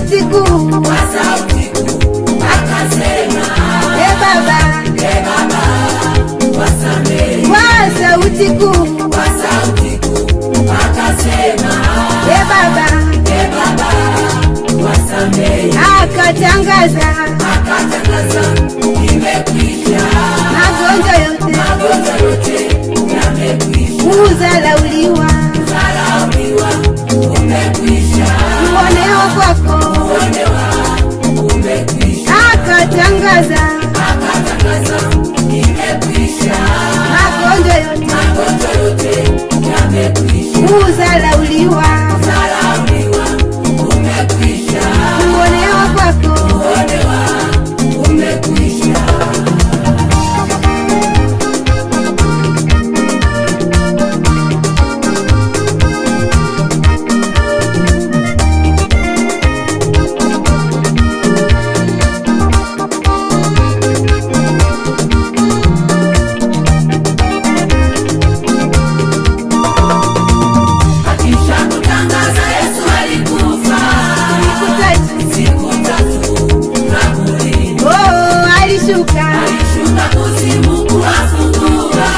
sauti kuu, akasema, Baba, wasamehe. kwa sauti kuu, Akasema, Baba, wasamehe. akatangaza Imekwisha, magonjwa yote yamekwisha. kudharauliwa, Umekwisha, kuonewa kwako, umekwisha. akatangaza Imekwisha, magonjwa yote yamekwisha. kudharauliwa, Umekwisha, kuonewa kwako. umekwisha. Alishuka kuzimu kuwafungua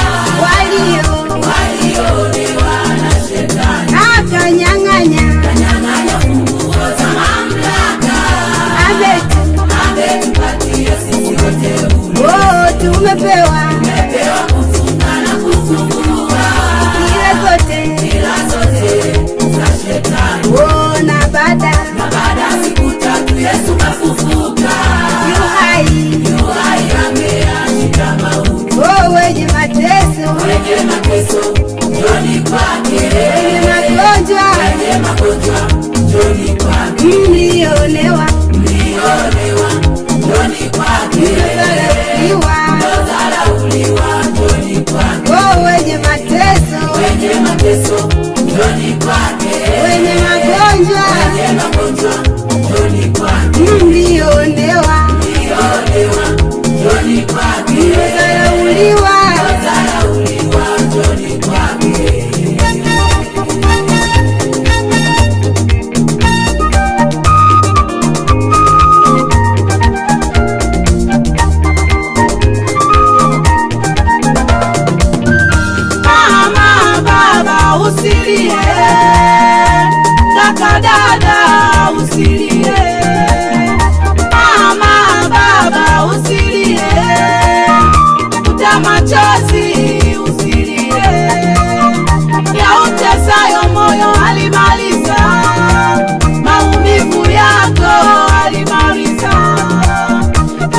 walionewa na shetani, akanyang'anya funguo za mamlaka. Ametupatia sisi wote tumepewa kufunga na kufungua ila zote za shetani. na baada ya siku 3 Yesu kafufuka, yu hai ameashika mauti. wenye mateso, Njoni kwake, wenye magonjwa, njoni kwake. mlionewa, Njoni kwake, mliodharauliwa, njoni kwake. wenye mateso, Njoni kwake, wenye magonjwa, njoni kwake. mlionewa, Njoni kwake, mliodharauliwa. njoni kwake. Mama, baba usilie, kaka dada usilie. Mama, baba usilie, futa machozi usilie. Yautesayo moyo alimaliza, maumivu yako alimaliza.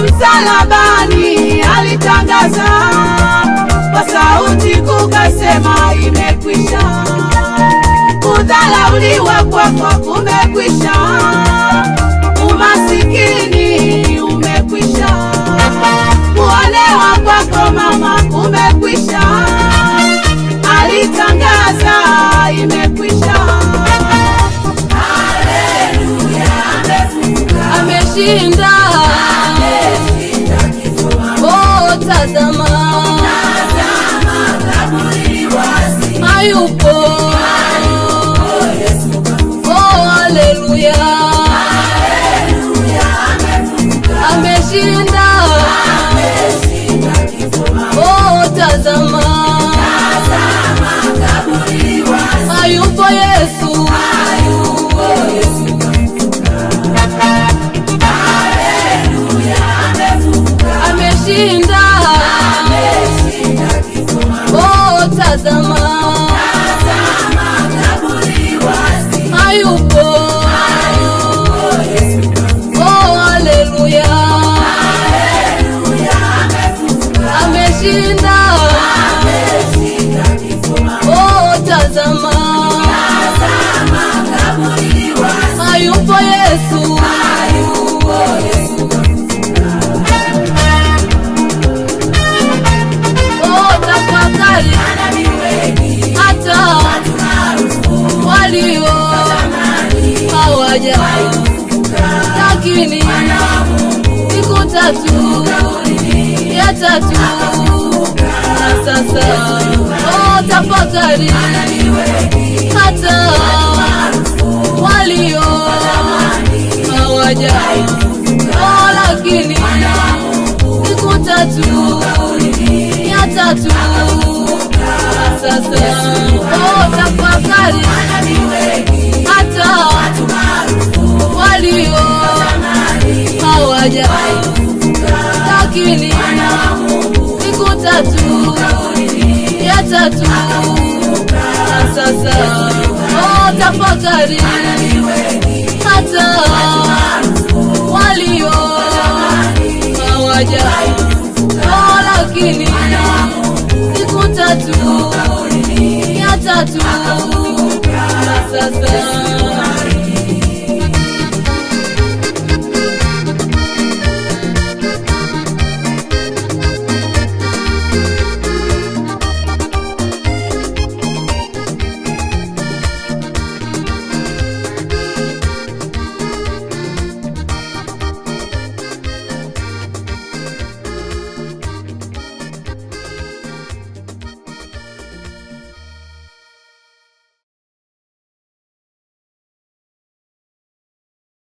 Msalabani alitangaza, kwa sauti kukasema imekwisha. Kudharauliwa kwako kumekwisha, umasikini umekwisha, kuonewa kwako mama kumekwisha. Alitangaza imekwisha. Haleluya, Ameshinda, oh tazama, kaburi wazi. hayupo. Oh haleluya, ameshinda, oh tazama, hayupo Yesu. Ameshinda, oh tazama, hayupo. Oh haleluya, ameshinda, oh tazama, hayupo Yesu. Oh tafakari, hata walio hawaja, lakini siku 3 ya 3 na sasa. Oh tafakari, hata walio hawaja, lakini siku tatu ya tatu na sasa tafakari, hata walio hawaja, lakini siku tatu ya tatu na sasa tafakari, hata